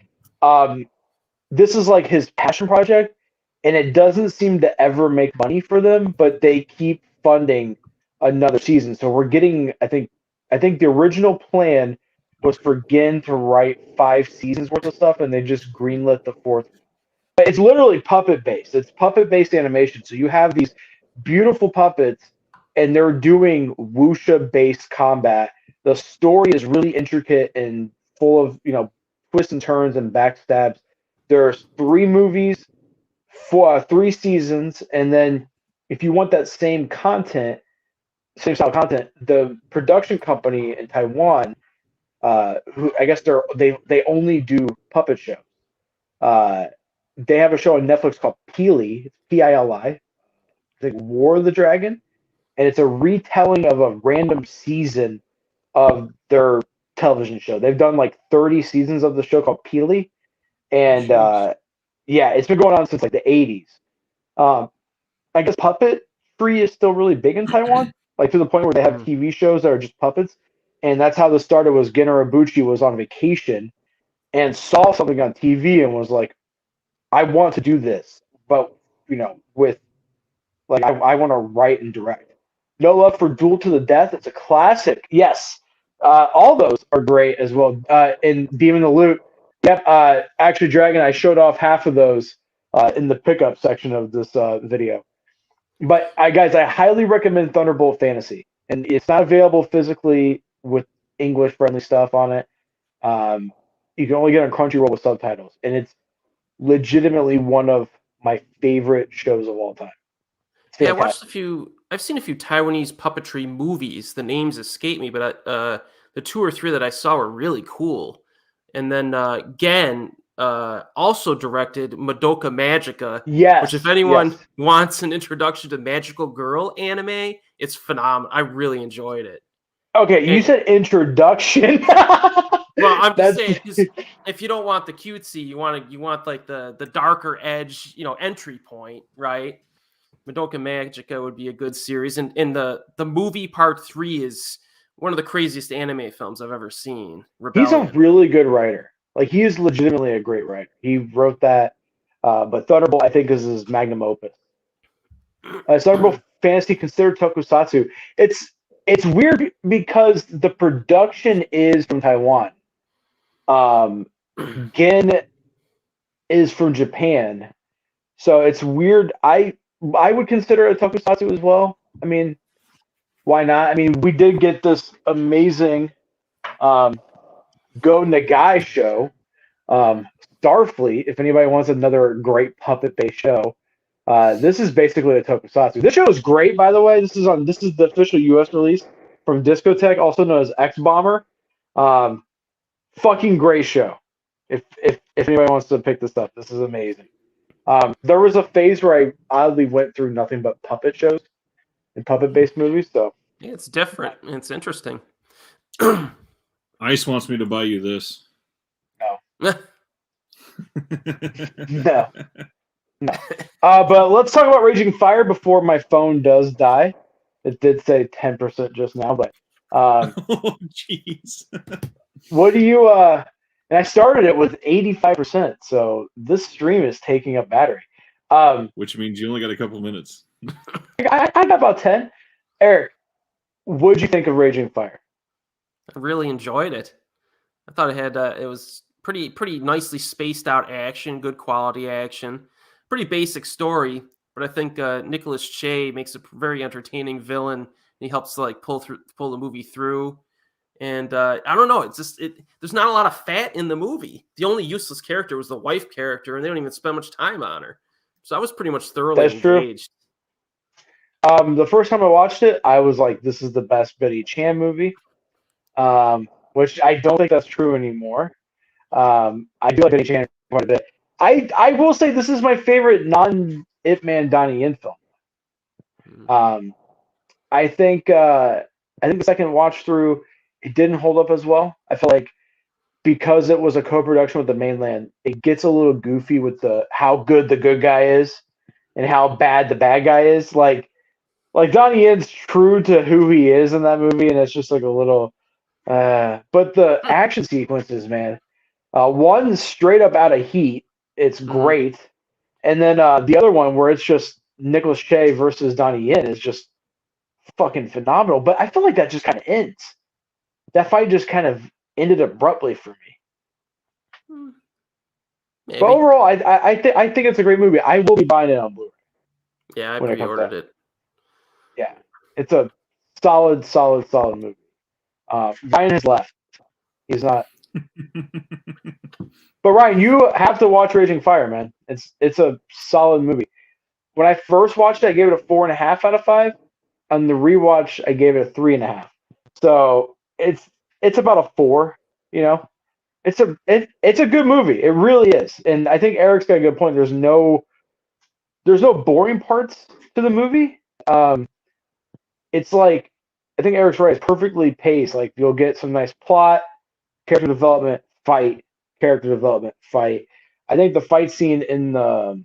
This is like his passion project, and it doesn't seem to ever make money for them, but they keep funding another season. So we're getting, I think the original plan was for Gin to write 5 seasons worth of stuff, and they just greenlit the fourth. But it's literally puppet based. It's puppet based animation. So you have these beautiful puppets, and they're doing wuxia based combat. The story is really intricate and full of twists and turns and backstabs. There's 3 movies, 3 seasons, and then if you want that same style content, the production company in Taiwan, who I guess they only do puppet shows. Uh, they have a show on Netflix called Pili. It's Pili. It's like War of the Dragon, and it's a retelling of a random season of their television show. They've done like 30 seasons of the show called Pili, and yeah, it's been going on since like the 80s. Um, I guess puppetry is still really big in Taiwan, like to the point where they have TV shows that are just puppets, and that's how this started. Was Gen Urobuchi was on vacation and saw something on TV and was like, I want to do this, but with like I want to write and direct. No Love for Duel to the Death. It's a classic. Yes, all those are great as well. And Demon the Loot. Yep. Actually, Dragon, I showed off half of those in the pickup section of this video. But guys, I highly recommend Thunderbolt Fantasy, and it's not available physically with English friendly stuff on it. You can only get it on Crunchyroll with subtitles, and it's legitimately one of my favorite shows of all time. Yeah, I watched a few. I've seen a few Taiwanese puppetry movies. The names escape me, but the 2 or 3 that I saw were really cool. And then Gen also directed Madoka Magica, Yes. which if anyone wants an introduction to magical girl anime, it's phenomenal. I really enjoyed it. Okay, you said introduction. Well, I'm just saying, because if you don't want the cutesy, you want like the darker edge, entry point, right? Madoka Magica would be a good series, and the movie part 3 is one of the craziest anime films I've ever seen. Rebellion. He's a really good writer. Like, he is legitimately a great writer. He wrote that, but Thunderbolt I think is his magnum opus. Thunderbolt Fantasy considered tokusatsu. It's weird because the production is from Taiwan. Gen is from Japan, so it's weird. I would consider it a tokusatsu as well. I mean, why not? I mean, we did get this amazing Go Nagai show, Starfleet. If anybody wants another great puppet-based show, this is basically a tokusatsu. This show is great, by the way. This is the official U.S. release from Discotech, also known as X Bomber. Fucking great show. If anybody wants to pick this up, this is amazing. There was a phase where I oddly went through nothing but puppet shows and puppet-based movies. So yeah, it's different. It's interesting. Ice wants me to buy you this. No. No. But let's talk about Raging Fire before my phone does die. It did say 10% just now, but oh jeez. What do you and I started it with 85%, so this stream is taking up battery. Which means you only got a couple minutes. I got about 10. Eric, what'd you think of Raging Fire? I really enjoyed it. I thought it was pretty nicely spaced out action, good quality action, pretty basic story. But I think Nicholas Che makes a very entertaining villain He helps to like pull the movie through. And I don't know. It's just there's not a lot of fat in the movie. The only useless character was the wife character, and they don't even spend much time on her. So I was pretty much thoroughly engaged. The first time I watched it, I was like, "This is the best Betty Chan movie," which I don't think that's true anymore. I do like Betty Chan quite a bit. I will say this is my favorite non-Ip Man Donnie Yen film. I think the second watch through, it didn't hold up as well. I feel like because it was a co-production with the mainland, it gets a little goofy with how good the good guy is and how bad the bad guy is. Like Donnie Yen's true to who he is in that movie, and it's just like a little. But the action sequences, man, one straight up out of Heat, it's great, and then the other one where it's just Nicolas Cage versus Donnie Yen is just fucking phenomenal. But I feel like that just kind of ends. That fight just kind of ended abruptly for me. Maybe. But overall, I think it's a great movie. I will be buying it on Blu-ray. Yeah, I pre-ordered it. Yeah, it's a solid movie. Ryan has left. He's not. But Ryan, you have to watch Raging Fire, man. It's a solid movie. When I first watched it, I gave it a 4.5 out of 5. On the rewatch, I gave it a 3.5. So it's about a 4. You know, it's a good movie. It really is. And I think Eric's got a good point. There's no boring parts to the movie. It's like, I think Eric's right. It's perfectly paced. Like, you'll get some nice plot, character development, fight, character development, fight. I think the fight scene in the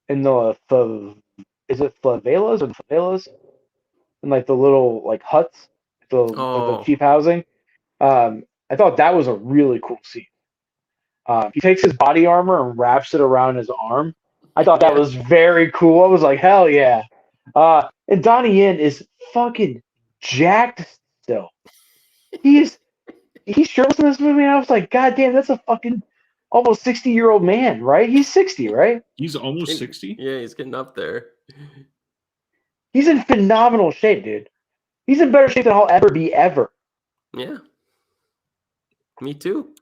is it favelas or the favelas? In like the little like huts, the cheap housing. I thought that was a really cool scene. He takes his body armor and wraps it around his arm. I thought that was very cool. I was like, hell yeah. And Donnie Yen is fucking jacked still. He's shirtless in this movie, and I was like, God damn, that's a fucking almost 60-year-old man, right? He's 60, right? He's almost 60? Yeah, he's getting up there. He's in phenomenal shape, dude. He's in better shape than I'll ever be, ever. Yeah. Me too.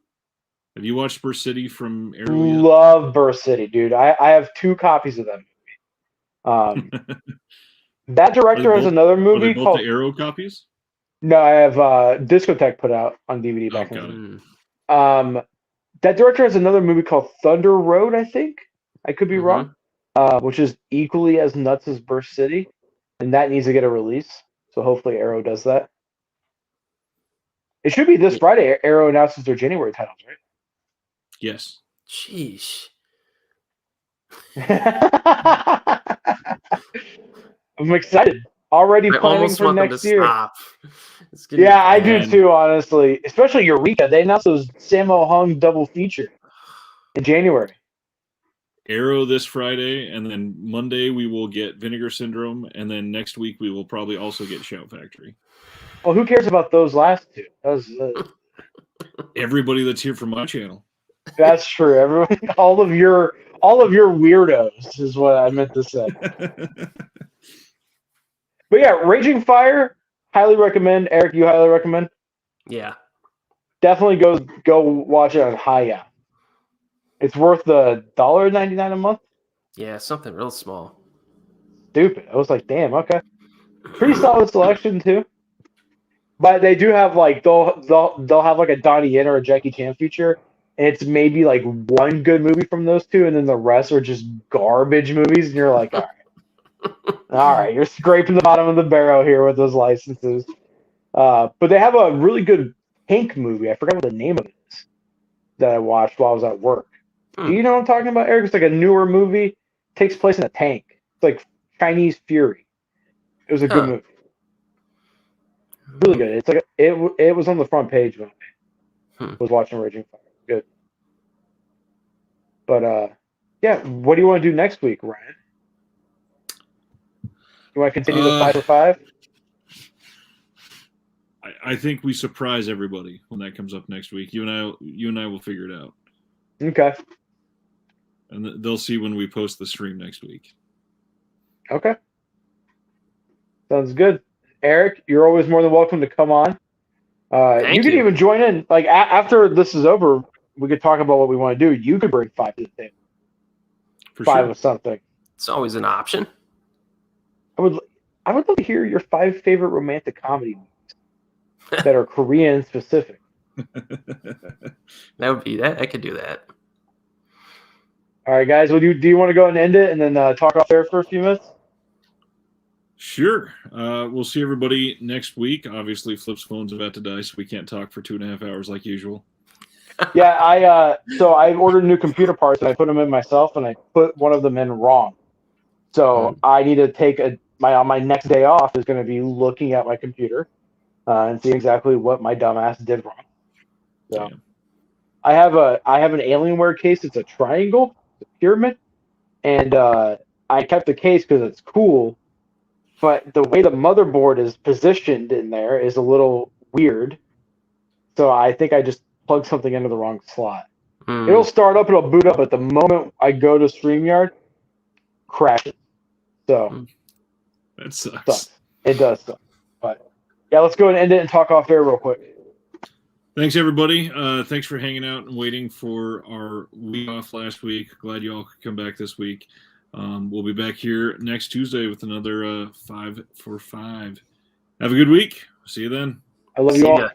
Have you watched Burst City from Arrow yet? Love Burst City, dude. I have 2 copies of that movie. That director has another movie called the Arrow copies. No, I have Discotheque put out on DVD back in. That director has another movie called Thunder Road, I think. I could be wrong. Which is equally as nuts as Burst City, and that needs to get a release. So hopefully Arrow does that. It should be this Friday. Arrow announces their January titles, right? Yes. Sheesh. I'm excited. Already planning for next year. Yeah, I do too, honestly. Especially Eureka. They announced those Sammo Hung double feature in January. Arrow this Friday, and then Monday we will get Vinegar Syndrome, and then next week we will probably also get Shout Factory. Well, who cares about those last 2? Everybody that's here from my channel. That's true. Everyone, all of your weirdos is what I meant to say. But yeah, Raging Fire, highly recommend. Eric, you highly recommend? Yeah. Definitely go watch it on Hiya. It's worth the $1.99 a month. Yeah, something real small. Stupid. I was like, damn, okay. Pretty solid selection too. But they do have like they'll have like a Donnie Yen or a Jackie Chan feature, and it's maybe like one good movie from those 2, and then the rest are just garbage movies, and you're like, all right, you're scraping the bottom of the barrel here with those licenses. But they have a really good Pink movie. I forgot what the name of it is that I watched while I was at work. Do you know what I'm talking about, Eric? It's like a newer movie. Takes place in a tank. It's like Chinese Fury. It was a good movie. Really good. It's like it was on the front page when I was watching Raging Fire. Good. But yeah, what do you want to do next week, Ryan? You want to continue the 5 for 5? I think we surprise everybody when that comes up next week. You and I will figure it out. Okay. And they'll see when we post the stream next week. Okay. Sounds good. Eric, you're always more than welcome to come on. Thank You can you. even join in. Like after this is over, we could talk about what we want to do. You could bring 5 to the table. For 5 sure. of something. It's always an option. I would love to hear your 5 favorite romantic comedy movies that are Korean specific. That would be that. I could do that. All right, guys. Do you want to go and end it and then talk off air for a few minutes? Sure. We'll see everybody next week. Obviously, Flip's phone's about to die, so we can't talk for 2.5 hours like usual. Yeah, I ordered new computer parts and I put them in myself and I put one of them in wrong. So I need to take my next day off is going to be looking at my computer and see exactly what my dumbass did wrong. So Yeah. I have an Alienware case. It's a triangle, it's a pyramid, and I kept the case because it's cool. But the way the motherboard is positioned in there is a little weird. So I think I just plugged something into the wrong slot. It'll start up, it'll boot up, but the moment I go to StreamYard, crashes. So That sucks. It does suck. But yeah, let's go and end it and talk off air real quick. Thanks, everybody. Thanks for hanging out and waiting for our week off last week. Glad you all could come back this week. We'll be back here next Tuesday with another 5 for 5. Have a good week. See you then. I love you all.